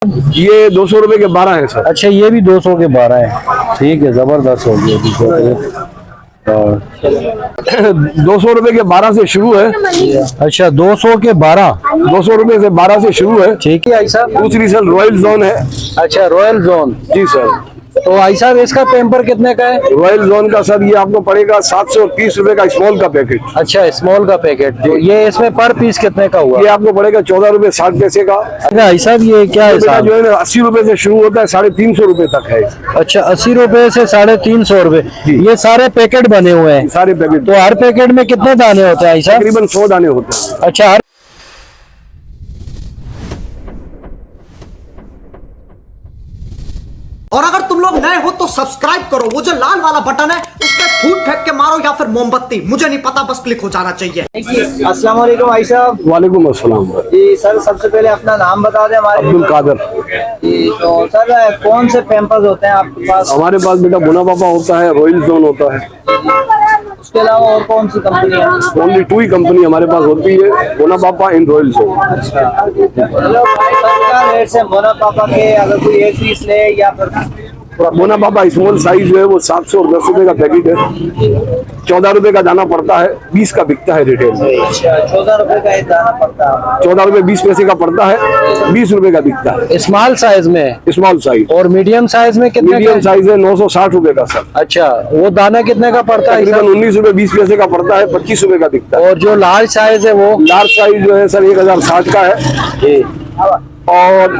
ये 200 रुपए के 12 है सर। अच्छा, ये भी 200 के 12 है। ठीक है, जबरदस्त हो गया। और 200 रुपए के 12 से शुरू है। अच्छा, 200 के 12। 200 रुपए से 12 से शुरू है। ठीक है ऐसा। दूसरी सर रॉयल जोन है। अच्छा, रॉयल जोन। जी सर। तो भाई साहब इसका पेम्पर कितने का है? रॉयल जोन का सर ये आपको पड़ेगा 730 रुपए का स्मॉल का पैकेट। अच्छा, स्मॉल का पैकेट। तो ये इसमें पर पीस कितने का हुआ? ये आपको पड़ेगा 14 रुपए 60 पैसे का। अच्छा भाई साहब, ये क्या है? बेटा जो है ना 80 रुपए से शुरू होता है, 350 रुपए तक है। अच्छा, 80 रुपए से 350 रुपए। ये सारे पैकेट बने हुए हैं? सारे पैकेट। तो हर पैकेट में कितने दाने होते हैं ऐसा? तकरीबन 100 दाने होते हैं। अच्छा। और अगर तुम लोग नए हो तो सब्सक्राइब करो, वो जो लाल वाला बटन है उस पर फूट फेंक के मारो या फिर मोमबत्ती, मुझे नहीं पता, बस क्लिक हो जाना चाहिए। अस्सलाम वालेकुम भाई साहब। वालेकुम अस्सलाम। जी सर, सबसे पहले अपना नाम बता दें हमारे। अब्दुल कादर। जी, तो सर कौन से पैम्पर्स होते हैं आपके पास? हमारे पास बेटा बोना पापा होता है, रॉयल जोन होता है। उसके अलावा और कौन सी कंपनी है? ओनली 2 ही कंपनी हमारे पास होती है, बोना पापा इन रॉयल जोन। मतलब भाई साहब क्या रेट से बोना पापा के, अगर कोई एक पीस ले या फिर बोना पापा स्मॉल साइज जो है वो 710 रुपए का पैकेट है। 14 रुपए का दाना पड़ता है, 20 का बिकता है रिटेल में। 14 रुपए का एक दाना पड़ता है। 14 रुपए 20 पैसे का पड़ता है, 20 रुपए का बिकता है स्मॉल साइज में? Small size. और मीडियम साइज में कितने? मीडियम साइज है 960 रुपए का सर। अच्छा, वो दाना कितने का पड़ता है? तकरीबन 19 रुपए 20 पैसे का पड़ता है, 25 रुपए का बिकता है। और जो लार्ज साइज है वो? लार्ज साइज जो है सर 1060 का है और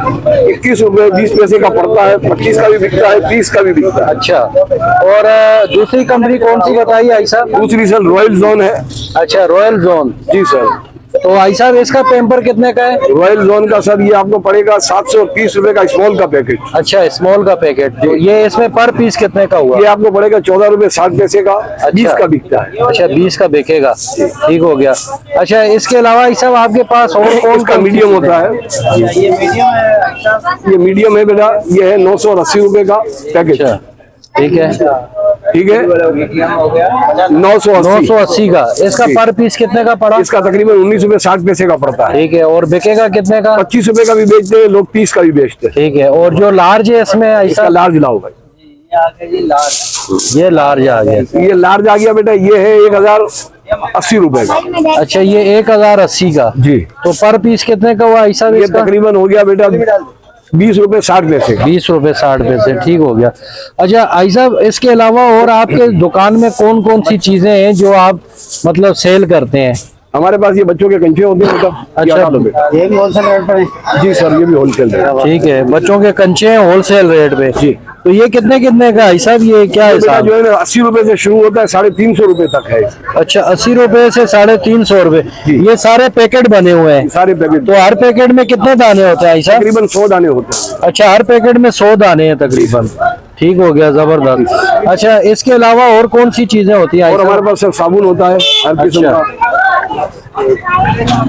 21 रुपए 20 पैसे का पड़ता है, 25 का भी बिकता है, 30 का भी बिकता है। अच्छा। और दूसरी कंपनी कौन सी बताइए ऐसा? दूसरी सर रॉयल जोन है। अच्छा, रॉयल जोन। जी सर। तो ऐसा इसका पेम्पर कितने का है? रॉयल जोन का सर ये आपको पड़ेगा 730 रुपए का स्मॉल का पैकेट। अच्छा, स्मॉल का पैकेट। तो ये इसमें पर पीस कितने का हुआ? ये आपको पड़ेगा 14 रुपए 60 पैसे का, 20 का बिकता है। अच्छा, 20 का बिकेगा। ठीक हो गया। अच्छा, इसके अलावा ये सब आपके पास और कौन का मीडियम होता है? ये मीडियम है। ये मीडियम है बेटा, ये है 980 रुपए का पैकेट। अच्छा, ठीक है। ठीक है, हो गया 980 का। इसका पर पीस कितने का पड़ा? इसका तकरीबन 19 रुपए 60 पैसे का पड़ता है। ठीक है। और बिकेगा कितने का? 25 रुपए का भी बेचते हैं लोग, 30 का भी बेचते हैं। ठीक है। और जो लार्ज है इसमें ऐसा? इसका लार्ज लाओ भाई। ये आ गया जी लार्ज। ये लार्ज आ गया। ये लार्ज आ गया बेटा, ये है 1080 रुपए का। अच्छा, ये 1080 का। जी। तो पर पीस कितने का हुआ ऐसा? ये तकरीबन हो गया बेटा 20 रुपए 60 पैसे का। 20 रुपए 60 पैसे। ठीक हो गया। अच्छा आई साहब, इसके अलावा और आपके दुकान में कौन कौन सी चीजें हैं जो आप मतलब सेल करते हैं? हमारे पास ये बच्चों के कंचे होते हैं बेटा। अच्छा। ये लो बेटा। ये भी होलसेल रेट पर है? जी सर, ये भी होलसेल रेट। ठीक है, बच्चों के कंचे हैं होलसेल रेट पे। जी। तो ये कितने कितने का है साहब? ये क्या है बेटा साहब? जो है ना 80 रुपए से शुरू होता है, 350 रुपए तक है। अच्छा, 80 रुपए से 350 रुपए। ये सारे पैकेट बने हुए हैं? सारे पैकेट। तो हर पैकेट में कितने दाने होते हैं ऐसा? तकरीबन 100 दाने होते हैं। अच्छा, हर पैकेट में 100 दाने हैं तकरीबन। ठीक हो गया, जबरदस्त। अच्छा, इसके अलावा और कौन सी चीजें होती हैं? और हमारे पास सर साबुन होता है हर किस्म का।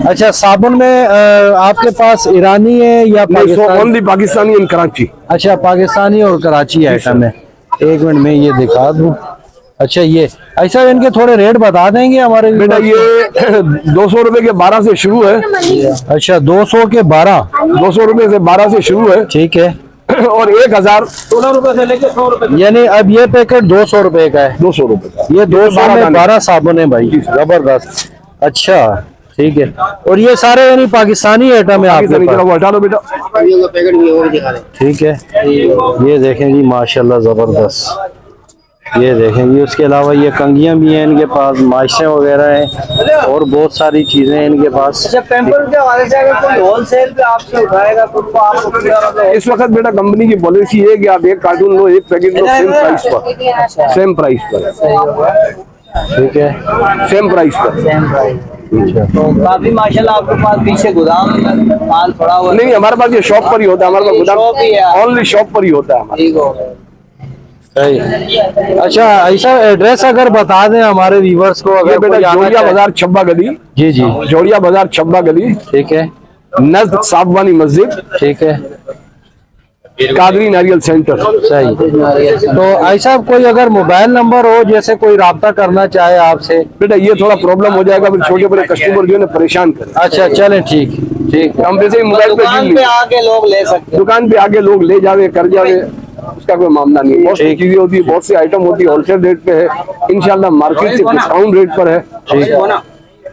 अच्छा, साबुन में आपके पास ईरानी है या पाकिस्तानी? ओनली पाकिस्तानी इन कराची। अच्छा, पाकिस्तानी और कराची आइटम है। एक मिनट में ये दिखा दूं। अच्छा, ये ऐसा इनके थोड़े रेट बता देंगे हमारे बेटा? ये 200 रुपए के 12 से शुरू है। अच्छा, 200 के 12। 200 रुपए से 12 से शुरू है। ठीक है। और 16 रुपए से लेकर 100 रुपए। यानी अब ये पैकेट 200 रुपए का है। 200 रुपए का। ये 200 में 12 12 साबुन है भाई, जबरदस्त। अच्छा, ठीक है। और ये सारे यानी पाकिस्तानी आइटम है आपके पास? वो हटा लो बेटा। पैकेट भी और दिखा रहे। ठीक है, ये देखें जी, माशाल्लाह जबरदस्त। ये देखें जी। उसके अलावा ये कंगियां भी हैं इनके पास, माशे वगैरह हैं और बहुत सारी चीजें हैं इनके पास। अच्छा, पैम्पर के हवाले से अगर कोई होलसेल पे आपसे उठाएगा तो उनको आपको पूरा मतलब इस वक्त बेटा कंपनी की पॉलिसी है कि आप एक कार्टून लो, एक पैकेट लो, सेम प्राइस पर। सेम प्राइस पर। ठीक है, सेम प्राइस पर। Same price. तो काफी माशाल्लाह आपके पास पीछे गोदाम माल पड़ा हुआ है? नहीं, हमारे पास ये शॉप पर ही होता है। हमारे पास शॉप ही है। गोदाम ओनली शॉप पर ही होता है हमारा। ठीक हो गया। सही। अच्छा, ऐसा एड्रेस अगर बता दें हमारे व्यूवर्स को, ये अगर बेटा कोई आना जोड़िया चाहे। बाजार छब्बा गली। जी जी, जोड़िया बाजार छब्बा गली, ठीक है। नज़द साबवानी मस्जिद, ठीक है। कादरी नारियल सेंटर। सही। तो ऐसा कोई अगर मोबाइल नंबर हो जैसे कोई राब्ता करना चाहे आपसे? बेटा ये थोड़ा प्रॉब्लम हो जाएगा, फिर छोटे बड़े कस्टमर जो है ना परेशान करें। अच्छा चलें, ठीक ठीक। हम वैसे ही मोबाइल पे दुकान पे आके लोग ले सकते हैं। दुकान पे आके लोग ले जावे कर जावे, उसका कोई मामला नहीं। बहुत सी चीजें होती है, बहुत सी आइटम होती है, होलसेल रेट पे है, इंशाल्लाह मार्केट से डिस्काउंट रेट पर है। ठीक।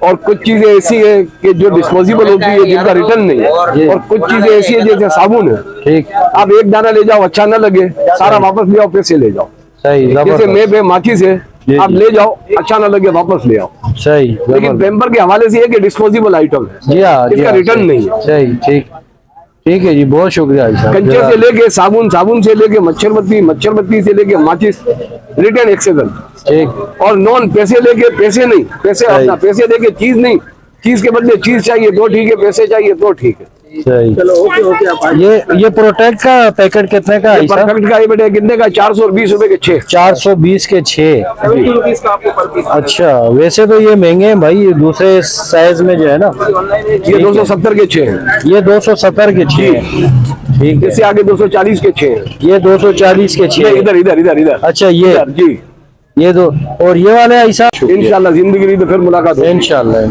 और कुछ चीजें ऐसी है कि जो डिस्पोजेबल होती है, जिनका रिटर्न नहीं है, और कुछ चीजें ऐसी है जैसे साबुन है, ठीक। आप एक दाना ले जाओ अच्छा ना लगे, सारा वापस ले आओ, पैसे ले जाओ। सही, जैसे जबरदस्त। मैं माचिस है, आप ले जाओ अच्छा ना लगे वापस ले आओ। सही, लेकिन जबरदस्त। पेम्पर के हवाले से ये कि डिस्पोजेबल आइटम है, जी हाँ, इसका रिटर्न सही, नहीं है। सही, ठीक ठीक है जी, बहुत शुक्रिया भाई साहब। कंचे से लेके साबुन, साबुन से लेके मच्छरबत्ती, मच्छरबत्ती से लेके माचिस, रिटर्न एक्सेबल। ठीक। और नॉन पैसे लेके पैसे नहीं, पैसे अपना पैसे लेके चीज नहीं, चीज के बदले चीज चाहिए तो ठीक है, पैसे चाहिए तो ठीक है। सही। चलो ओके ओके आप ये प्रोटेक्ट का पैकेट कितने का है साहब? परफेक्ट का ये बेटे कितने का? 420 रुपए के 6। 420 के 6। 70 रुपीज का आपको पर पीस। अच्छा, वैसे तो ये महंगे हैं भाई, ये दूसरे साइज में जो है ना। ये 270 के 6 हैं। ये 270 के 6 हैं। ठीक है। इससे आगे 240 के 6 हैं। ये 240 के 6। इधर इधर इधर इधर। अच्छा ये इधर, जी ये दो, और ये वाले ऐसा। इंशाल्लाह जिंदगी रही तो फिर मुलाकात होगी। इंशाल्लाह।